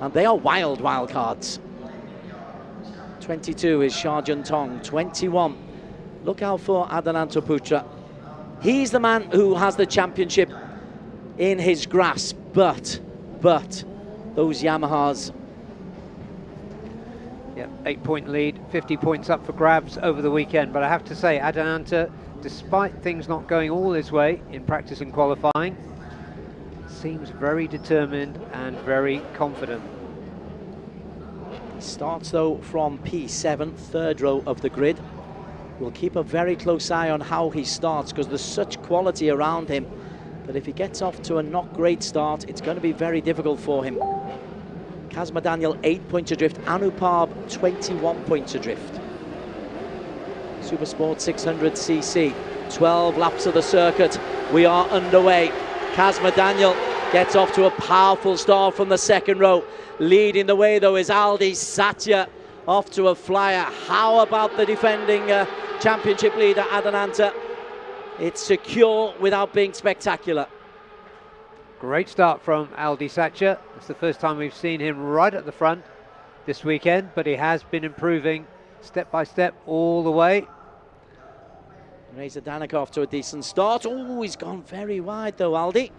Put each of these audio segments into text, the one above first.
And they are wild cards. 22 is Sharjun Tong, 21. Look out for Adananta Putra. He's the man who has the championship in his grasp, but those Yamahas. Yeah, 8-point lead, 50 points up for grabs over the weekend. But I have to say, Adananta, despite things not going all his way in practice and qualifying, seems very determined and very confident. He starts though from P7, third row of the grid. We'll keep a very close eye on how he starts, because there's such quality around him that if he gets off to a not great start, it's going to be very difficult for him. Kazma Daniel 8 points adrift, Anupab 21 points adrift. Supersport 600cc, 12 laps of the circuit. We are underway. Kazma Daniel gets off to a powerful start from the second row. Leading the way though is Aldi Satya, off to a flyer. How about the defending championship leader Adananta? It's secure without being spectacular. Great start from Aldi Satya. It's the first time we've seen him right at the front this weekend, but he has been improving step by step all the way. Reza Danikov to a decent start. Oh, he's gone very wide though, Aldi.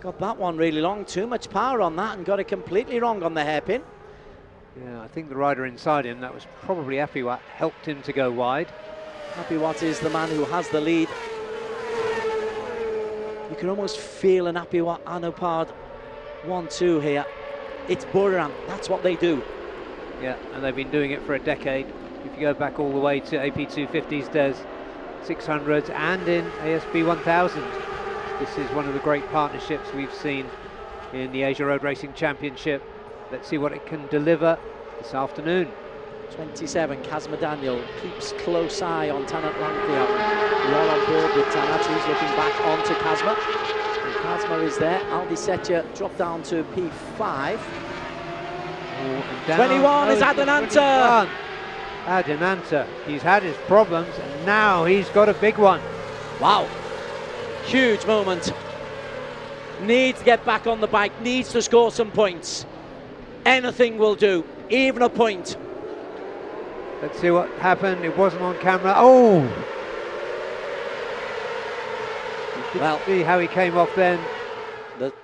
Got that one really long, too much power on that, and got it completely wrong on the hairpin. Yeah, I think the rider inside him, that was probably Apiwat, helped him to go wide. Apiwat is the man who has the lead. You can almost feel an Apiwat Anupad 1-2 here. It's Buriram, that's what they do. Yeah, and they've been doing it for a decade. If you go back all the way to AP250s, there's 600s, and in ASB 1000. This is one of the great partnerships we've seen in the Asia Road Racing Championship. Let's see what it can deliver this afternoon. 27, Kazma Daniel keeps close eye on Tanat Langlia. We are on board with Tanat, he's looking back onto Kazma. And Kazma is there. Aldi Setya dropped down to P5. 21 is Adananta. Adananta, he's had his problems and now he's got a big one. Wow. Huge moment. Needs to get back on the bike, needs to score some points. Anything will do, even a point. Let's see what happened. It wasn't on camera. Oh! You could see how he came off then.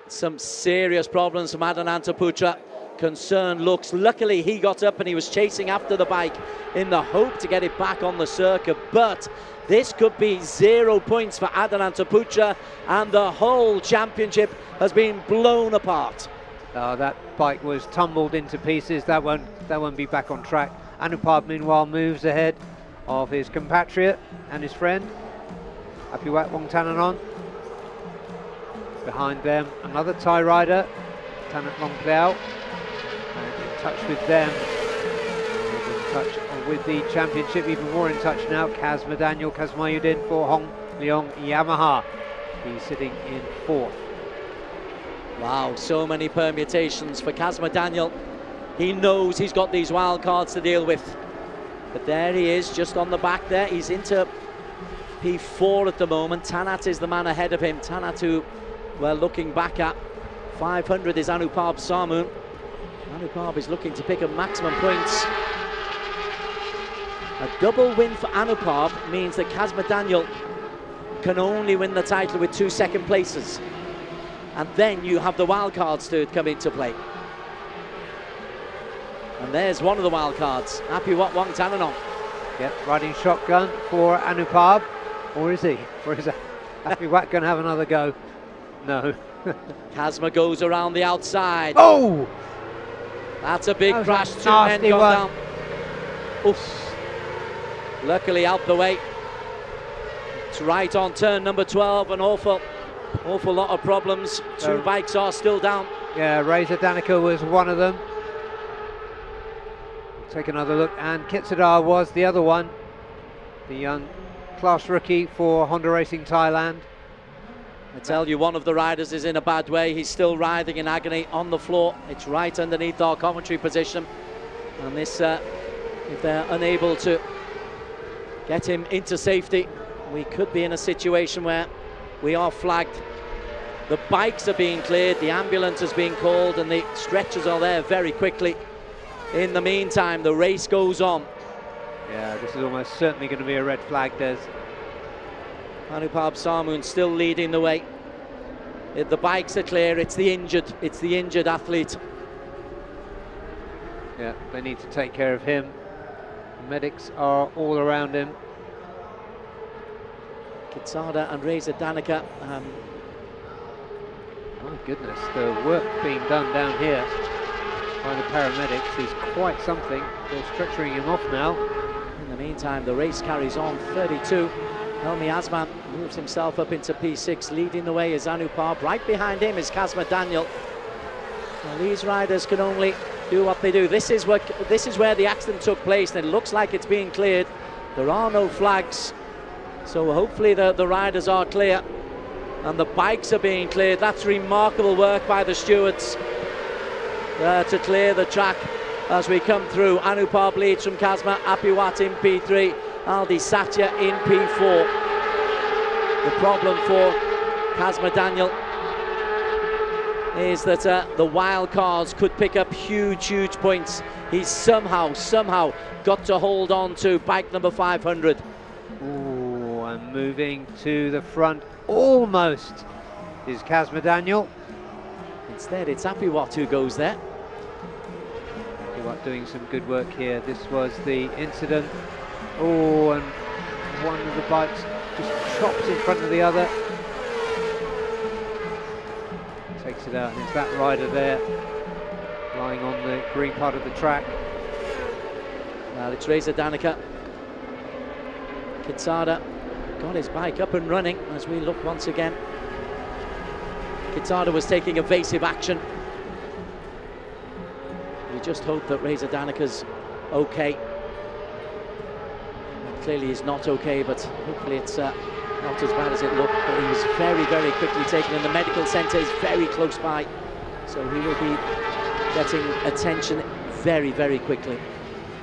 Some serious problems from Adananta Putra. Concerned looks. Luckily he got up and he was chasing after the bike in the hope to get it back on the circuit, but this could be 0 points for Adananta Putra, and the whole championship has been blown apart. That bike was tumbled into pieces. That won't be back on track. Anupab meanwhile moves ahead of his compatriot and his friend Apiwat Wongtananon. Behind them another Thai rider, Tanat Longkleau, and in touch with them, in touch with the championship, even more in touch now. Kazma Daniel Kazmayuddin for Hong Leong Yamaha. He's sitting in fourth. Wow, so many permutations for Kazma Daniel. He knows he's got these wild cards to deal with. But there he is, just on the back there. He's into P4 at the moment. Tanat is the man ahead of him. Tanat, who we're looking back at. 500 is Anupab Samun. Anupab is looking to pick up maximum points. A double win for Anupab means that Kazma Daniel can only win the title with 2 second places. And then you have the wild cards to come into play. And there's one of the wild cards, Apiwat Wongtananon. Yep, riding shotgun for Anupab. Or is he? Or is Apiwat going to have another go? No. Kazma goes around the outside. Oh! That's a big crash. 2 men gone down. Oof. Luckily out the way. It's right on turn number 12. An awful lot of problems. 2 bikes are still down. Yeah, Reza Danica was one of them. Take another look, and Kitsadar was the other one. The young class rookie for Honda Racing Thailand. I tell you, one of the riders is in a bad way. He's still writhing in agony on the floor. It's right underneath our commentary position. And this, if they're unable to get him into safety, we could be in a situation where we are flagged. The bikes are being cleared, the ambulance is being called, and the stretchers are there very quickly. In the meantime, the race goes on. Yeah, this is almost certainly going to be a red flag, Des. Anupam Sarmoon still leading the way. The bikes are clear, it's the injured athlete. Yeah, they need to take care of him. The medics are all around him. Kitsada and Reza Danica. My goodness, the work being done down here by the paramedics is quite something. They're stretchering him off now. In the meantime, the race carries on. 32. Helmi Azman moves himself up into P6. Leading the way is Anupam. Right behind him is Kazma Daniel. Well, these riders can only do what they do. This is where the accident took place, and it looks like it's being cleared. There are no flags, so hopefully the riders are clear and the bikes are being cleared. That's remarkable work by the stewards to clear the track as we come through. Anupam leads from Kazma, Apiwat in P3, Aldi Satya in P4. The problem for Kazma Daniel is that the wild cards could pick up huge points. He's somehow got to hold on to bike number 500. Ooh, and moving to the front almost is Kazma Daniel. Instead, it's Apiwat who goes there. Apiwat doing some good work here. This was the incident. Oh, and one of the bikes just chops in front of the other. Takes it out, and it's that rider there lying on the green part of the track. Well, it's Reza Danica. Kitsada got his bike up and running as we look once again. Kitsada was taking evasive action. We just hope that Reza Danica's okay. Well, clearly he's not okay, but hopefully it's not as bad as it looked. But he was very quickly taken, and the medical centre is very close by, so he will be getting attention very quickly.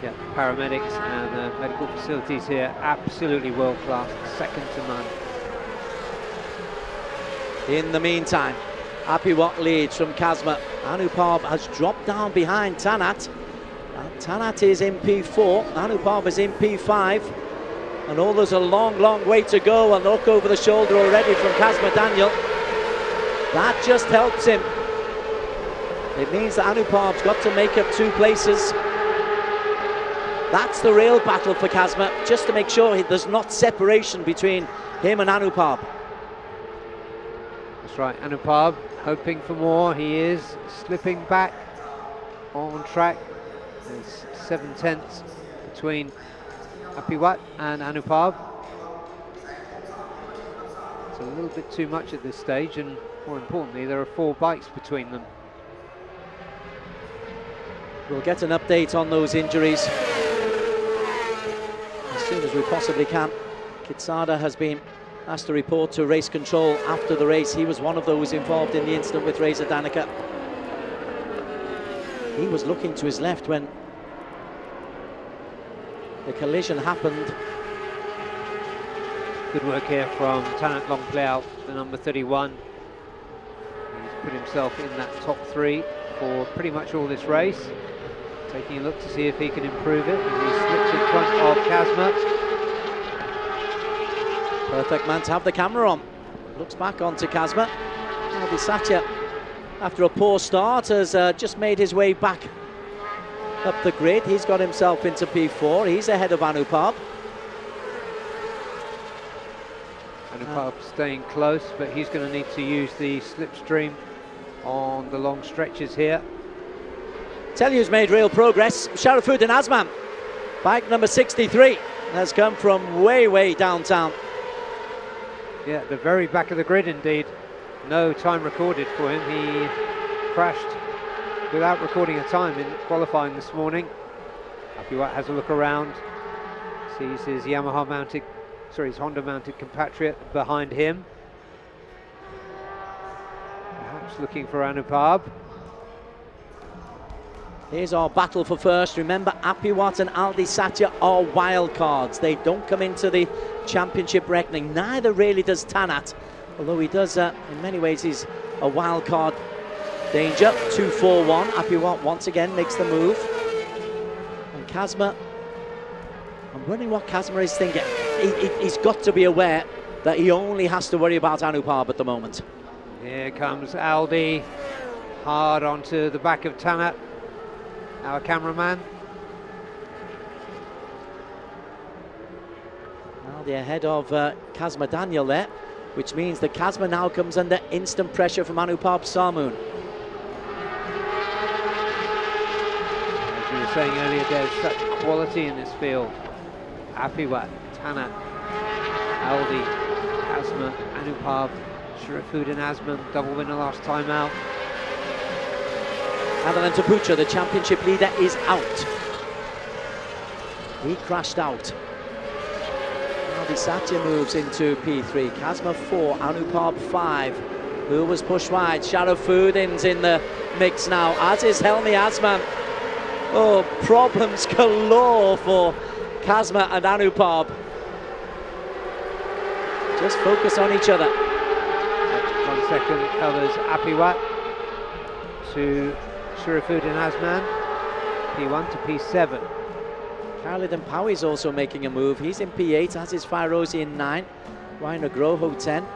Yeah, paramedics and medical facilities here, absolutely world class, second to none. In the meantime, Apiwat leads from Kazma. Anupam has dropped down behind Tanat. Tanat is in P4, Anupam is in P5. And there's a long way to go, and look over the shoulder already from Kazma Daniel. That just helps him. It means that Anupam's got to make up 2 places. That's the real battle for Kazma, just to make sure there's not separation between him and Anupam. That's right, Anupam hoping for more. He is slipping back on track. There's 7/10 between Apiwat and Anupam. It's a little bit too much at this stage, and more importantly, there are 4 bikes between them. We'll get an update on those injuries as soon as we possibly can. Kitsada has been asked to report to race control after the race. He was one of those involved in the incident with Reza Danica. He was looking to his left when the collision happened. Good work here from Tanat Longpleau, the number 31. He's put himself in that top 3 for pretty much all this race. Taking a look to see if he can improve it. He slips in front of Kazma. Perfect man to have the camera on. Looks back onto Kazma. Aldi Satya, after a poor start, has just made his way back up the grid. He's got himself into P4. He's ahead of Anupam. Anupam staying close, but he's going to need to use the slipstream on the long stretches here. Tell you who's made real progress, Sharafuddin Azman. Bike number 63 has come from way downtown. Yeah, the very back of the grid indeed. No time recorded for him. He crashed without recording a time in qualifying this morning. Apiwat has a look around, sees his his Honda mounted compatriot behind him. Perhaps looking for Anupam. Here's our battle for first. Remember, Apiwat and Aldi Satya are wild cards. They don't come into the championship reckoning. Neither really does Tanat. although he does, in many ways, he's a wild card danger. 2-4-1. Apiwat once again makes the move. And Kazma, I'm wondering what Kazma is thinking. He's got to be aware that he only has to worry about Anupab at the moment. Here comes Aldi, hard onto the back of Tanat, our cameraman. Aldi ahead of Kazma Daniel there, which means that Kazma now comes under instant pressure from Anupab Sarmoon. As you were saying earlier, there's such quality in this field. Apiwat, Tanat, Aldi, Kazma, Anupab, Sharifuddin Azman, double winner last time out. Adelanto Putra, the championship leader, is out. He crashed out. Aldi Satya moves into P3. Kazma 4, Anupab 5. Who was pushed wide? Sharifuddin's in the mix now, as is Helmi Azman. Oh, problems galore for Kazma and Anupab. Just focus on each other. 1 second covers Apiwat to Sharifuddin Azman, P1 to P7. Khalid Mpawi is also making a move. He's in P8, as is Fairozi in 9. Ryan Agroho 10.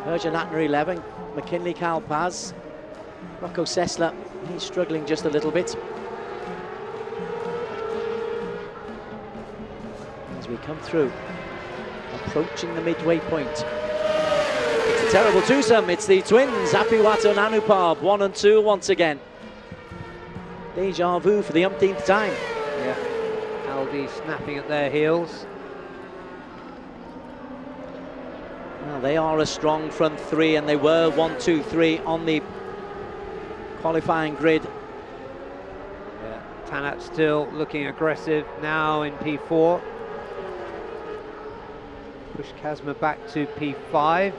Persian Atner 11. McKinley Kalpaz. Rocco Sessler, he's struggling just a little bit. As we come through, approaching the midway point. It's a terrible twosome. It's the twins, Apiwat and Anupab, 1 and 2 once again. Deja vu for the umpteenth time. Yeah, Aldi snapping at their heels. Well, they are a strong front three, and they were 1, 2, 3 on the qualifying grid. Yeah, Tanat still looking aggressive now in P4. Push Kazma back to P5.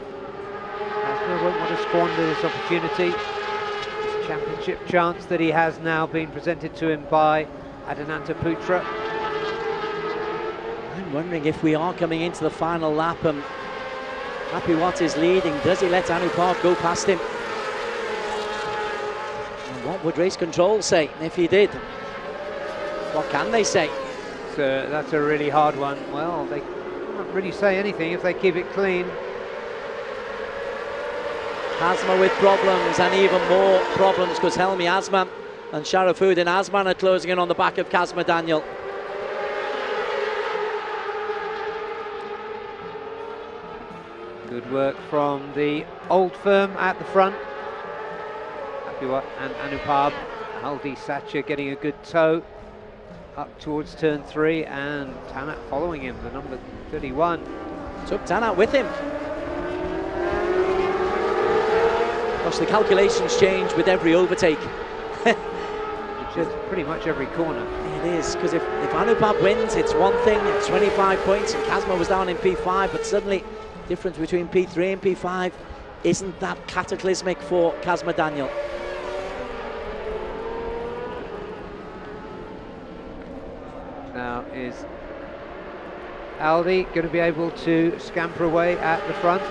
Kazma won't want to squander this opportunity. This championship chance that he has now been presented to him by Adelanto Putra. I'm wondering if we are coming into the final lap and Apiwat is leading. Does he let Anupab go past him? And what would race control say if he did? What can they say? So that's a really hard one. Well, they can't really say anything if they keep it clean. Kazma with problems, and even more problems because Helmi Azman and Sharifuddin Azman are closing in on the back of Kazma Daniel. Good work from the old firm at the front. Apiwat and Anupab. Aldi Satya getting a good tow up towards turn 3, and Tanat following him, the number 31. Took Tanat with him. Gosh, the calculations change with every overtake. Which is pretty much every corner. It is, because if Anupab wins, it's one thing, it's 25 points, and Kazma was down in P5, but suddenly difference between P3 and P5 isn't that cataclysmic for Kazma Daniel. Now is Aldi going to be able to scamper away at the front?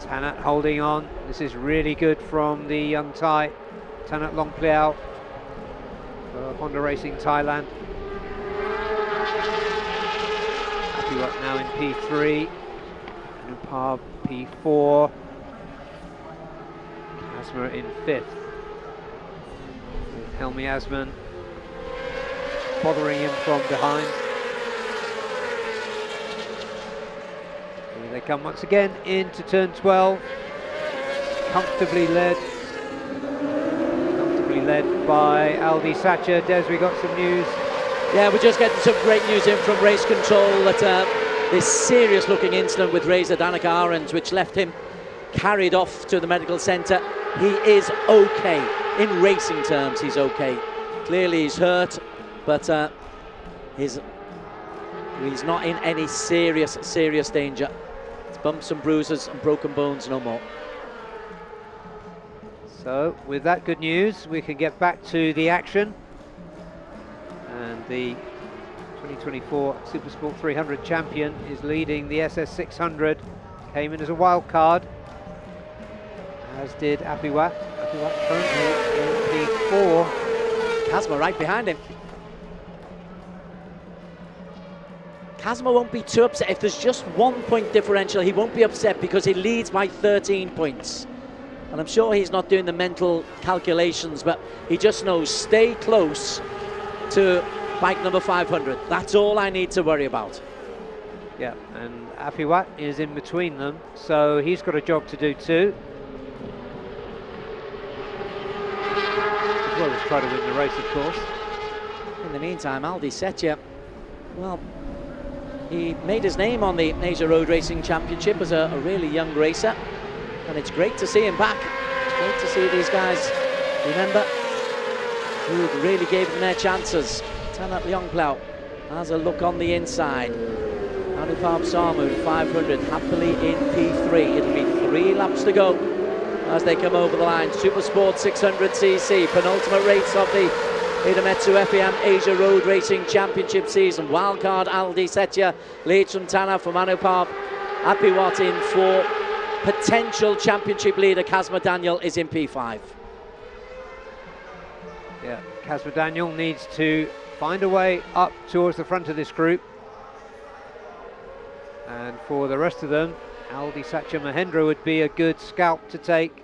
Tanat holding on. This is really good from the young Thai. Tanat Longpliao, Honda Racing Thailand. Apiwat now in P3. Anupab P4. Kazma in 5th. With Helmi Azman bothering him from behind. Here they come once again into turn 12. Comfortably led by Aldi Satya. Des, we got some news. Yeah, we're just getting some great news in from race control that this serious looking incident with Reza Danica Arons, which left him carried off to the medical centre. He is okay. In racing terms, he's okay. Clearly he's hurt, but he's not in any serious danger. It's bumps and bruises and broken bones, no more. So with that good news, we can get back to the action. And the 2024 Supersport 300 champion, is leading the SS600. Came in as a wild card, as did Apiwat. Apiwat currently in P4. Kazma right behind him. Kazma won't be too upset. If there's just 1 point differential, he won't be upset because he leads by 13 points. And I'm sure he's not doing the mental calculations, but he just knows stay close to bike number 500. That's all I need to worry about. Yeah, and Apiwat is in between them, so he's got a job to do too. As well as try to win the race, of course. In the meantime, Aldi Setja, well, he made his name on the Asia Road Racing Championship as a really young racer, and it's great to see him back. It's great to see these guys, remember, who really gave them their chances. Tanat Leongplau has a look on the inside. Anupam Samu, 500, happily in P3. It'll be 3 laps to go as they come over the line. Supersport 600cc, penultimate race of the Idemitsu FIM Asia Road Racing Championship season. Wildcard Aldi Setja leads from Tana from Anupam. Apiwat in for potential championship leader. Kazma Daniel is in P5. Yeah, Kazma Daniel needs to find a way up towards the front of this group. And for the rest of them, Aldi Satya Mahendra would be a good scalp to take.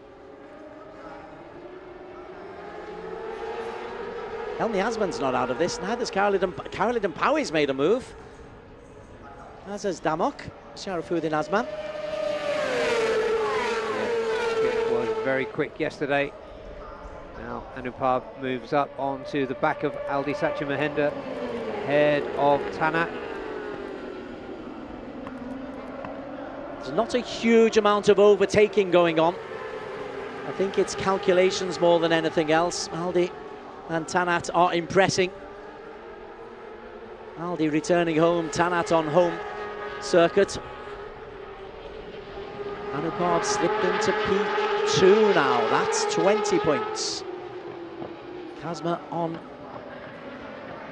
Helmi Asman's not out of this, neither's Karolidin Paui's made a move. As has Damok, Sharafuddin Asman. Yeah, it was very quick yesterday. Now Anupam moves up onto the back of Aldi Satya Mahendra, ahead of Tanat. There's not a huge amount of overtaking going on. I think it's calculations more than anything else. Aldi and Tanat are impressing. Aldi returning home, Tanat on home circuit. Anupam slipped into P2 now, that's 20 points. Kazma on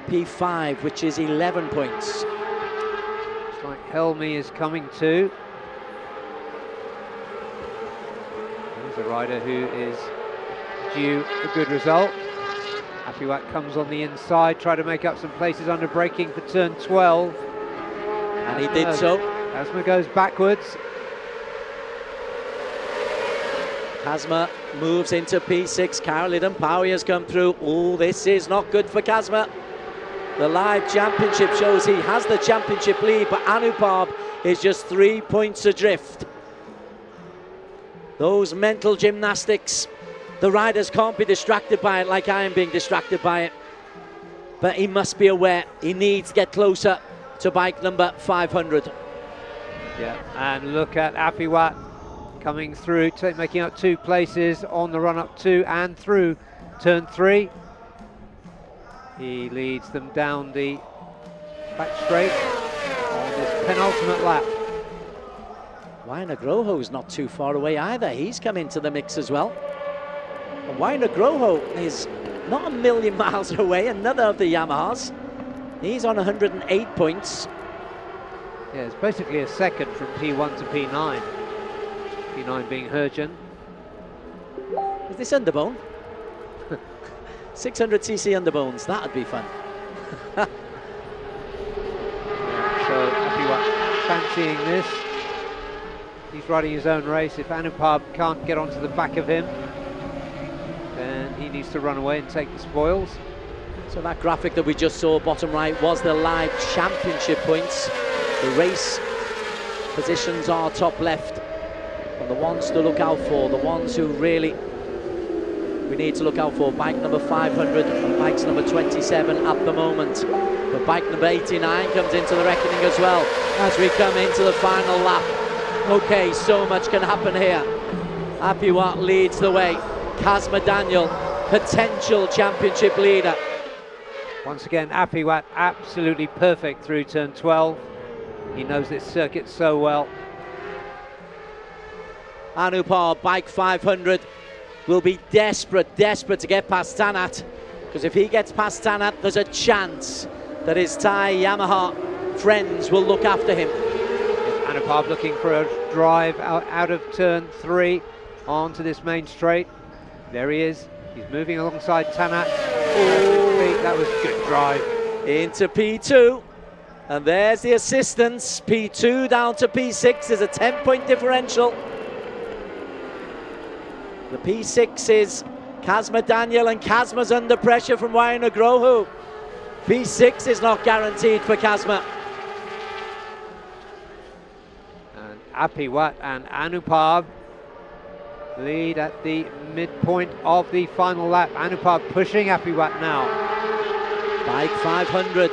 P5, which is 11 points. Looks like Helmi is coming too. There's a rider who is due a good result. Apiwat comes on the inside, try to make up some places under braking for turn 12. And he did so. Kazma goes backwards. Kazma moves into P6. Karolidin Paui has come through. Oh, this is not good for Kazma. The live championship shows he has the championship lead, but Anupam is just 3 points adrift. Those mental gymnastics, the riders can't be distracted by it like I am being distracted by it. But he must be aware he needs to get closer to bike number 500. Yeah, and look at Apiwat coming through, making up 2 places on the run up to and through turn 3. He leads them down the back straight on this penultimate lap. Waina Groho's not too far away either. He's come into the mix as well. And Waina Groho is not a million miles away, another of the Yamahas. He's on 108 points. Yeah, it's basically a second from P1 to P9. P9 being Hergen. Is this underbone? 600cc underbones, that'd be fun. Yeah, so Apiwat fancying this. He's riding his own race. If Anupam can't get onto the back of him, then he needs to run away and take the spoils. So that graphic that we just saw, bottom right, was the live championship points. The race positions are top left. And the ones to look out for, the ones who really we need to look out for, bike number 500 and bikes number 27 at the moment. But bike number 89 comes into the reckoning as well as we come into the final lap. Okay, so much can happen here. Apiwat leads the way. Kazma Daniel, potential championship leader. Once again, Apiwat absolutely perfect through turn 12. He knows this circuit so well. Anupam, bike 500, will be desperate to get past Tanat. Because if he gets past Tanat, there's a chance that his Thai Yamaha friends will look after him. Anupab looking for a drive out of turn 3 onto this main straight. There he is. He's moving alongside Tanat. Oh, that was a good drive. Into P2. And there's the assistance. P2 down to P6. There's a 10-point differential. The P6 is Kazma Daniel, and Kazma's under pressure from Wainagroho. P6 is not guaranteed for Kazma. And Apiwat and Anupab lead at the midpoint of the final lap. Anupab pushing Apiwat now. Bike 500.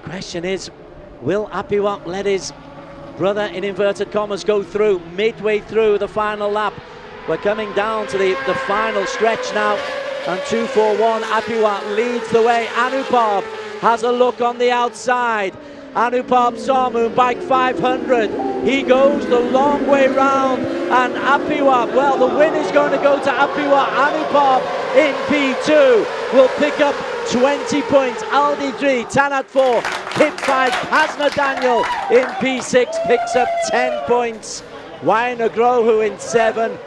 Question is, will Apiwat let his brother in inverted commas go through midway through the final lap? We're coming down to the final stretch now, and 2-4-1, Apiwat leads the way. Anupab has a look on the outside. Anupab Samu, bike 500. He goes the long way round, and Apiwat, well, the win is going to go to Apiwat. Anupab in P2 will pick up 20 points. Aldi 3, Tanat 4, Kip 5, Kazma Daniel in P6 picks up 10 points. Wainagroho in 7.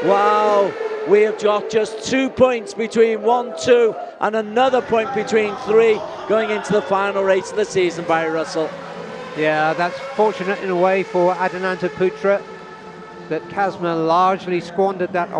Wow, we have got just 2 points between 1, 2, and another point between 3 going into the final race of the season, Barry Russell. Yeah, that's fortunate in a way for Adananta Putra, that Kazma largely squandered that